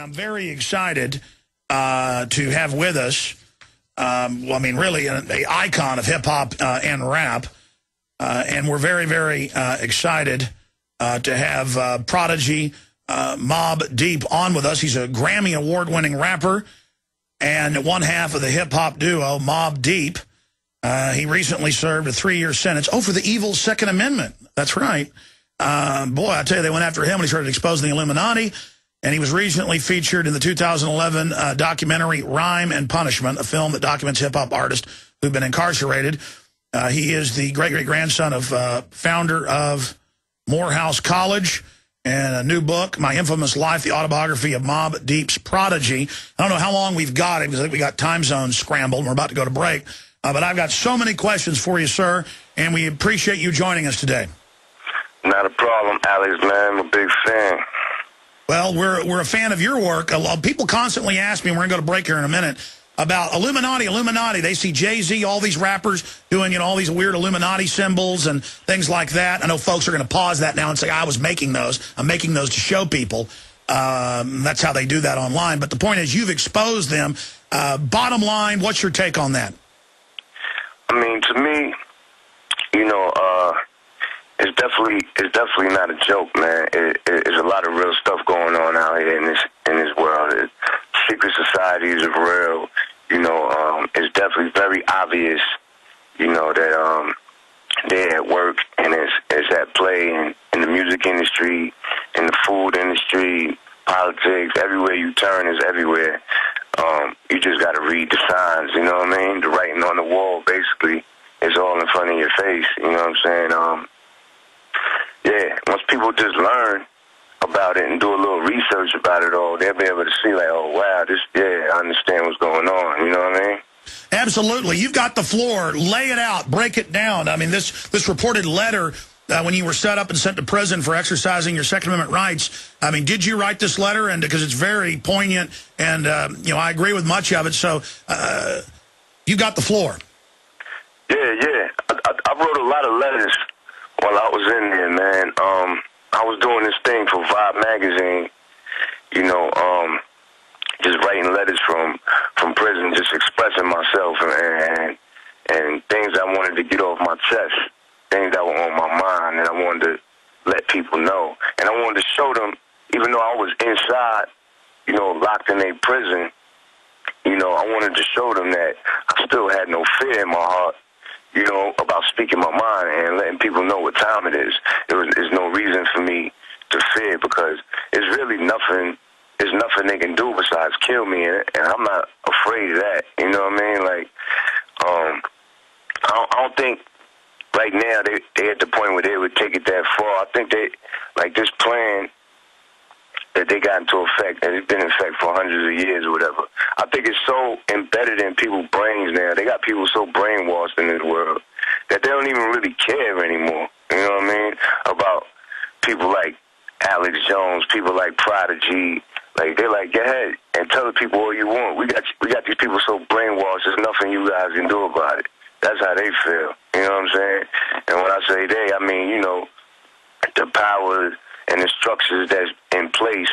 I'm very excited to have with us, well, I mean, really an icon of hip-hop and rap. And we're very, very excited to have Prodigy, Mobb Deep on with us. He's a Grammy Award-winning rapper and one half of the hip-hop duo, Mobb Deep. He recently served a 3-year sentence. Oh, for the evil Second Amendment. That's right. Boy, I tell you, they went after him when he started exposing the Illuminati. And he was recently featured in the 2011 documentary Rhyme and Punishment, a film that documents hip-hop artists who've been incarcerated. He is the great-great-grandson of founder of Morehouse College, and a new book, My Infamous Life, the autobiography of Mobb Deep's Prodigy. I don't know how long we've got it, because we got time zones scrambled, and we're about to go to break. But I've got so many questions for you, sir, and we appreciate you joining us today. Not a problem, Alex, man. I'm a big fan. Well, we're a fan of your work. People constantly ask me, and we're going to go to break here in a minute, about Illuminati. They see Jay-Z, all these rappers doing, all these weird Illuminati symbols and things like that. I know folks are going to pause that now and say, I was making those. I'm making those to show people. That's how they do that online. But the point is, you've exposed them. Bottom line, what's your take on that? I mean, to me, it's definitely not a joke, man. It's a lot of real stuff going on out here in this world. Secret societies are real. It's definitely very obvious, that they're at work, and it's at play in the music industry, in the food industry, politics. Everywhere you turn is everywhere. You just got to read the signs, you know what I mean? The writing on the wall, basically, is all in front of your face, you know what I'm saying? Yeah, once people just learn about it and do a little research about it all, they'll be able to see, like, oh, wow, I understand what's going on, you know what I mean? Absolutely. You've got the floor. Lay it out. Break it down. I mean, this reported letter, when you were set up and sent to prison for exercising your Second Amendment rights, I mean, did you write this letter? And because it's very poignant, and, I agree with much of it, so you got the floor. Yeah. I wrote a lot of letters while I was in there, man. I was doing this thing for Vibe magazine, just writing letters from prison, just expressing myself and things I wanted to get off my chest, things that were on my mind, and I wanted to let people know. And I wanted to show them, even though I was inside, locked in a prison, I wanted to show them that I still had no fear in my heart, about speaking my mind and letting people know what time it is. There's no reason for me to fear, because it's really nothing. There's nothing they can do besides kill me, and I'm not afraid of that. You know what I mean? Like, I don't think right now they at the point where they would take it that far. I think this plan that they got into effect, and it's been in effect for hundreds of years or whatever, I think it's so embedded in people's brains now. They got people so brainwashed in this world that they don't even really care anymore, you know what I mean, about people like Alex Jones, people like Prodigy. Like, they're like, go ahead and tell the people all you want. We got these people so brainwashed, there's nothing you guys can do about it. That's how they feel, you know what I'm saying? And when I say they, I mean, the power and the structures that's in place,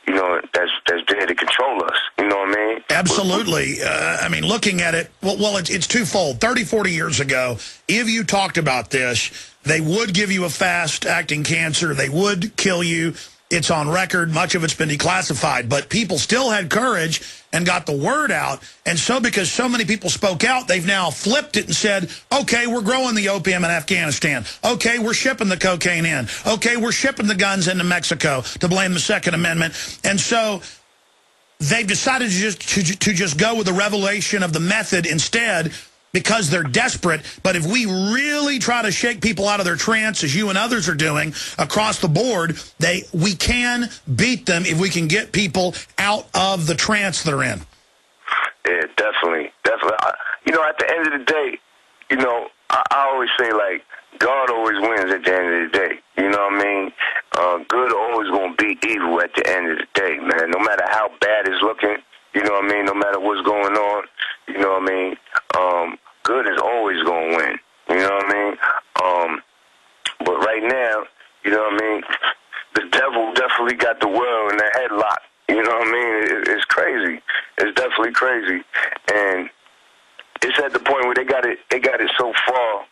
that's there to control us. You know what I mean? Absolutely. I mean, looking at it, well, it's twofold. 30, 40 years ago, if you talked about this, they would give you a fast-acting cancer. They would kill you. It's on record. Much of it's been declassified. But people still had courage and got the word out. And so because so many people spoke out, they've now flipped it and said, okay, we're growing the opium in Afghanistan. Okay, we're shipping the cocaine in. Okay, we're shipping the guns into Mexico to blame the Second Amendment. And so they've decided to just go with the revelation of the method instead, because they're desperate. But if we really try to shake people out of their trance, as you and others are doing across the board, we can beat them if we can get people out of the trance they're in. Yeah, definitely. At the end of the day, I always say, like, God always wins at the end of the day. You know what I mean? Good always going to beat evil at the end of the day, man. No matter how bad it's looking, you know what I mean? No matter what's going on, you know what I mean? Good is always going to win. You know what I mean? But right now, you know what I mean? The devil definitely got the world in the headlock. You know what I It's definitely crazy, and it's at the point where they got it so far.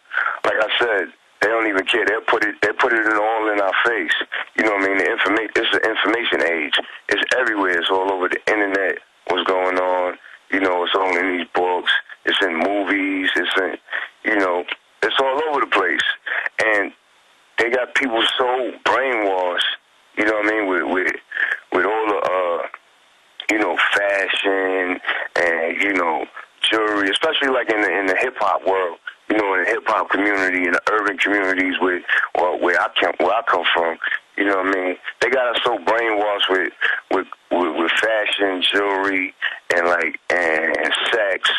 Like I said, they don't even care. They put it all in our face. You know what I mean? It's the information age. It's everywhere. It's all over the internet. What's going on? You know, it's all in these books. It's in movies. It's in, you know, it's all over the place. And they got people so brainwashed. You know what I mean? With all the you know, fashion and, you know, jewelry, especially like in the hip hop world. You know, in the hip hop community, in the urban communities where I come from, you know what I mean? They got us so brainwashed with fashion, jewelry, and sex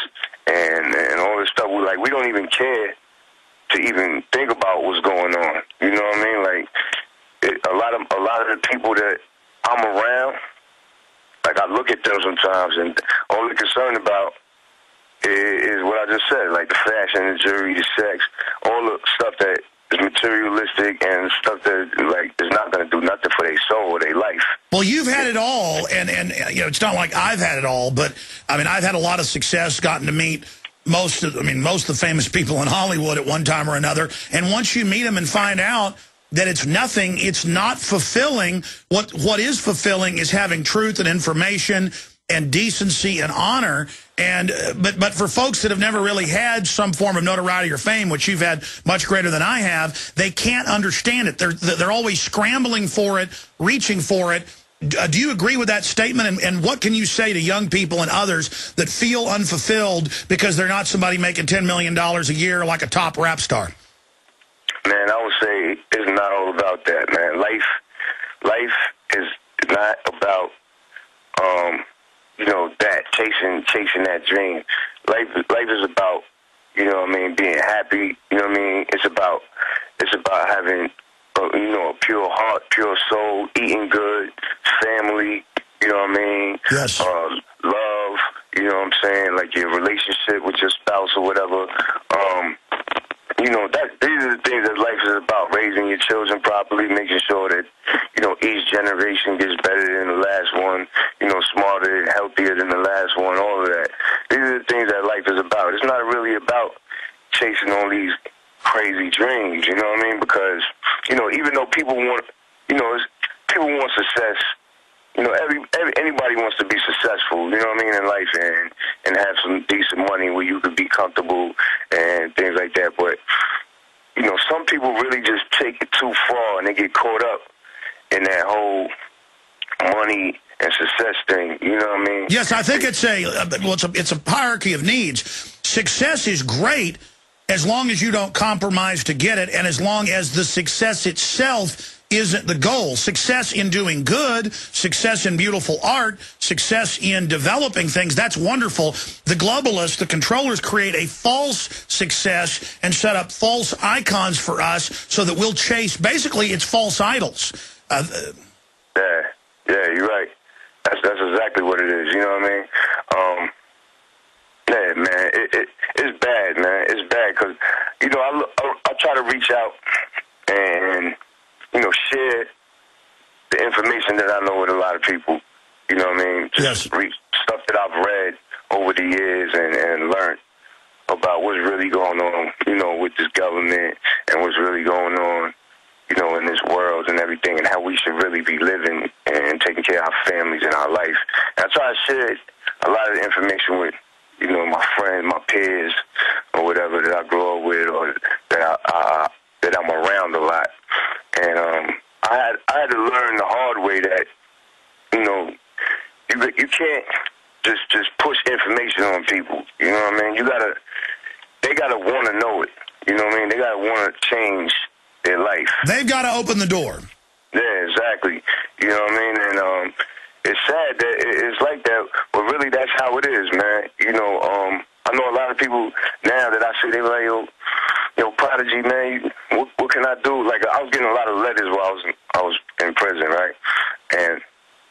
and all this stuff. We don't even care to even think about what's going on. You know what I mean? Like a lot of the people that I'm around, like I look at them sometimes, and all they're concerned about is what I just said, like the fashion, the jewelry, the sex, all the stuff that is materialistic and stuff that like is not going to do nothing for their soul or their life. Well, you've had it all, and you know, it's not like I've had it all, but I mean, I've had a lot of success, gotten to meet most of the famous people in Hollywood at one time or another, and once you meet them and find out that it's nothing, it's not fulfilling. What is fulfilling is having truth and information and decency and honor. And but for folks that have never really had some form of notoriety or fame, which you've had much greater than I have, they can't understand it. They're always scrambling for it, reaching for it. Do you agree with that statement? And what can you say to young people and others that feel unfulfilled because they're not somebody making $10 million a year like a top rap star? Man, I would say it's not all about that, man. Life is not about you know, that chasing that dream. Life is about, you know what I mean, being happy. You know what I mean? It's about having you know, a pure heart, pure soul, eating good, family. You know what I mean? Yes. Love. You know what I'm saying? Like your relationship with your spouse or whatever. You know, these are the things that life is about, raising your children properly, making sure that, you know, each generation gets better than the last one, you know, smarter and healthier than the last one, all of that. These are the things that life is about. It's not really about chasing all these crazy dreams, you know what I mean? Because, you know, even though people want, you know, people want success, you know, anybody wants to be successful, you know what I mean, in life and have some decent money where you could be comfortable and things like that. But, you know, some people really just take it too far and they get caught up in that whole money and success thing, you know what I mean? Yes, I think it's a hierarchy of needs. Success is great as long as you don't compromise to get it, and as long as the success itself isn't the goal. Success in doing good, success in beautiful art, success in developing things, that's wonderful. The globalists, the controllers, create a false success and set up false icons for us so that we'll chase, basically, it's false idols. Yeah, you're right. That's exactly what it is, you know what I mean? Yeah, man, it's bad, man. It's bad because, you know, I try to reach out and, you know, share the information that I know with a lot of people. You know what I mean? Just stuff that I've read over the years and learned about what's really going on, you know, with this government and what's really going on, you know, in this world and everything, and how we should really be living and taking care of our families and our life. And I try to share a lot of the information with, you know, my friends, my peers, or whatever that I grow up with, or that I'm around a lot. And I had to learn the hard way that, you know, you can't just push information on people. You know what I mean? They gotta want to know it. You know what I mean? They gotta want to change their life. They've got to open the door. Yeah, exactly. You know what I mean? And it's sad that it's like that, but really that's how it is, man. You know, I know a lot of people now that I see, they like, yo, Prodigy, man, what can I do? Like, I was getting a lot of letters while I was in prison, right? And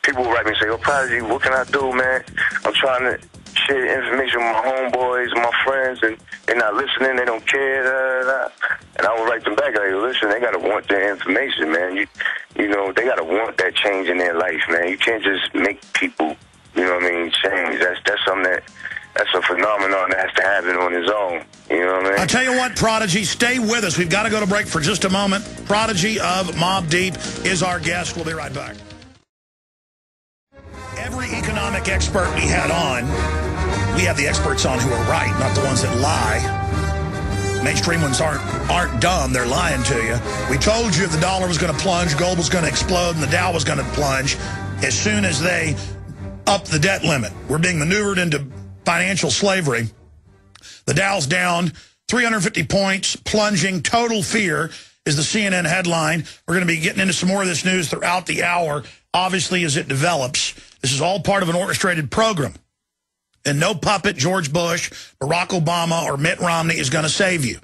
people would write me and say, yo, Prodigy, what can I do, man? I'm trying to share information with my homeboys, my friends, and they're not listening, they don't care, And I would write them back, like, listen, they got to want their information, man. You know, they got to want that change in their life, man. You can't just make people, you know what I mean, change. That's phenomenon that has to happen on its own. You know what I mean? I'll tell you what, Prodigy, stay with us. We've got to go to break for just a moment. Prodigy of Mobb Deep is our guest. We'll be right back. Every economic expert we had on, we have the experts on who are right, not the ones that lie. Mainstream ones aren't dumb. They're lying to you. We told you the dollar was going to plunge, gold was going to explode, and the Dow was going to plunge as soon as they upped the debt limit. We're being maneuvered into financial slavery. The Dow's down 350 points, plunging. Total fear is the CNN headline. We're going to be getting into some more of this news throughout the hour, obviously, as it develops. This is all part of an orchestrated program. And no puppet George Bush, Barack Obama, or Mitt Romney is going to save you.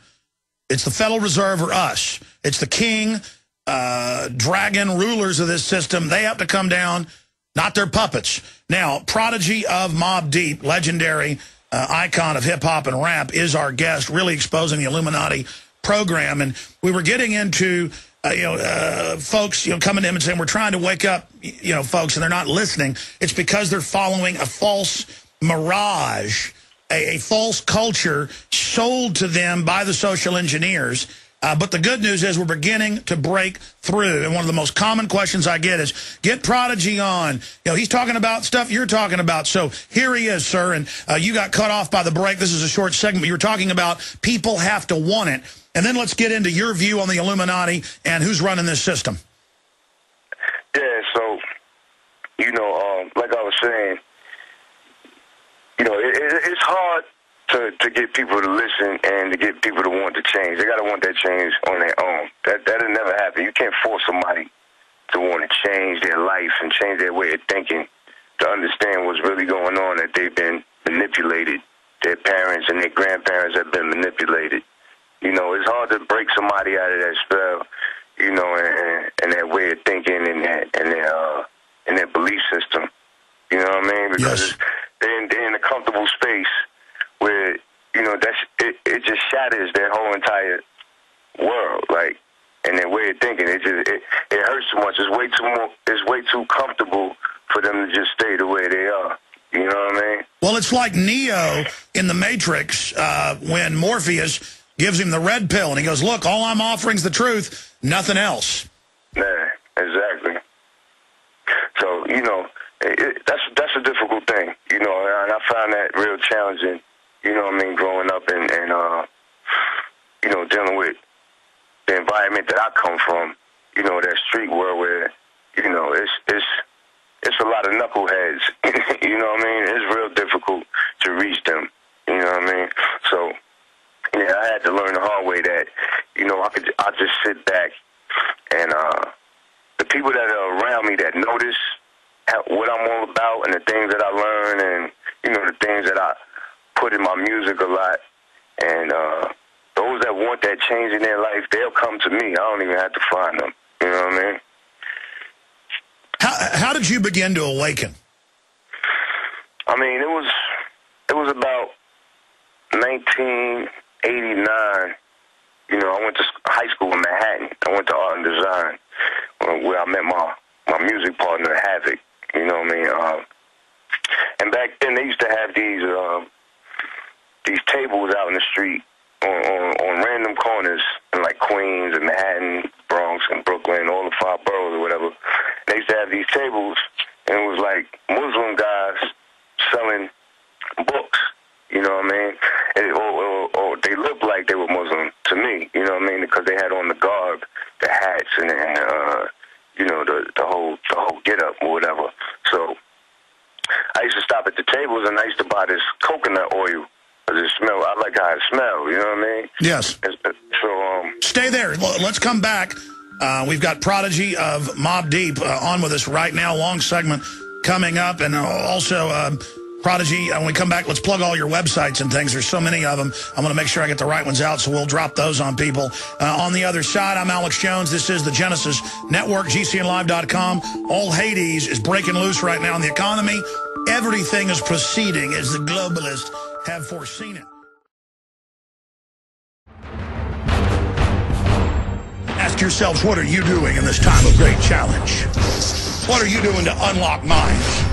It's the Federal Reserve or us. It's the king, dragon rulers of this system. They have to come down, not their puppets. Now, Prodigy of Mobb Deep, legendary icon of hip-hop and rap, is our guest, really exposing the Illuminati program. And we were getting into folks, coming to him and saying, we're trying to wake up, folks, and they're not listening. It's because they're following a false mirage, a false culture sold to them by the social engineers. But the good news is we're beginning to break through. And one of the most common questions I get is, get Prodigy on. He's talking about stuff you're talking about. So here he is, sir. And you got cut off by the break. This is a short segment. You were talking about people have to want it. And then let's get into your view on the Illuminati and who's running this system. Yeah, so, like I was saying, it's hard to get people to listen and to get people to want to change. They got to want that change on their own. That'll never happen. You can't force somebody to want to change their life and change their way of thinking to understand what's really going on, that they've been manipulated. Their parents and their grandparents have been manipulated. It's hard to break somebody out of that spell, and their way of thinking and their belief system. You know what I mean? Because yes. They're in a comfortable space where, it just shatters their whole entire world, and their way of thinking. It hurts too much. It's way too comfortable for them to just stay the way they are. You know what I mean? Well, it's like Neo in The Matrix when Morpheus gives him the red pill, and he goes, look, all I'm offering is the truth, nothing else. Yeah, exactly. So, that's a difficult thing, and I found that real challenging, growing up and dealing with the environment that I come from, that street world where, it's a lot of knuckleheads, you know what I mean? It's real difficult to reach them, you know what I mean? So, yeah, I had to learn the hard way that, I just sit back and the people that are around me that notice what I'm all about and the things that I learn and, the things that I put in my music a lot. And those that want that change in their life, they'll come to me. I don't even have to find them. You know what I mean? How did you begin to awaken? I mean, it was about 1989. I went to high school in Manhattan. I went to art and design where I met my music partner, Havoc. You know what I mean? And back then they used to have these tables out in the street on random corners in like Queens and Manhattan, Bronx and Brooklyn, all the 5 boroughs or whatever. They used to have these tables, and it was like Muslim guys selling books. You know what I mean? Or they looked like they were Muslim to me. You know what I mean? Because they had on the garb, the hats, and the whole get up or whatever. So I used to stop at the tables and I used to buy this coconut oil because it smelled. I like how it smelled. You know what I mean? Yes. So stay there. Let's come back. We've got Prodigy of Mobb Deep on with us right now. Long segment coming up, and also. Prodigy, when we come back, let's plug all your websites and things. There's so many of them. I'm going to make sure I get the right ones out, so we'll drop those on people. On the other side, I'm Alex Jones. This is the Genesis Network, GCNlive.com. All Hades is breaking loose right now in the economy. Everything is proceeding as the globalists have foreseen it. Ask yourselves, what are you doing in this time of great challenge? What are you doing to unlock minds?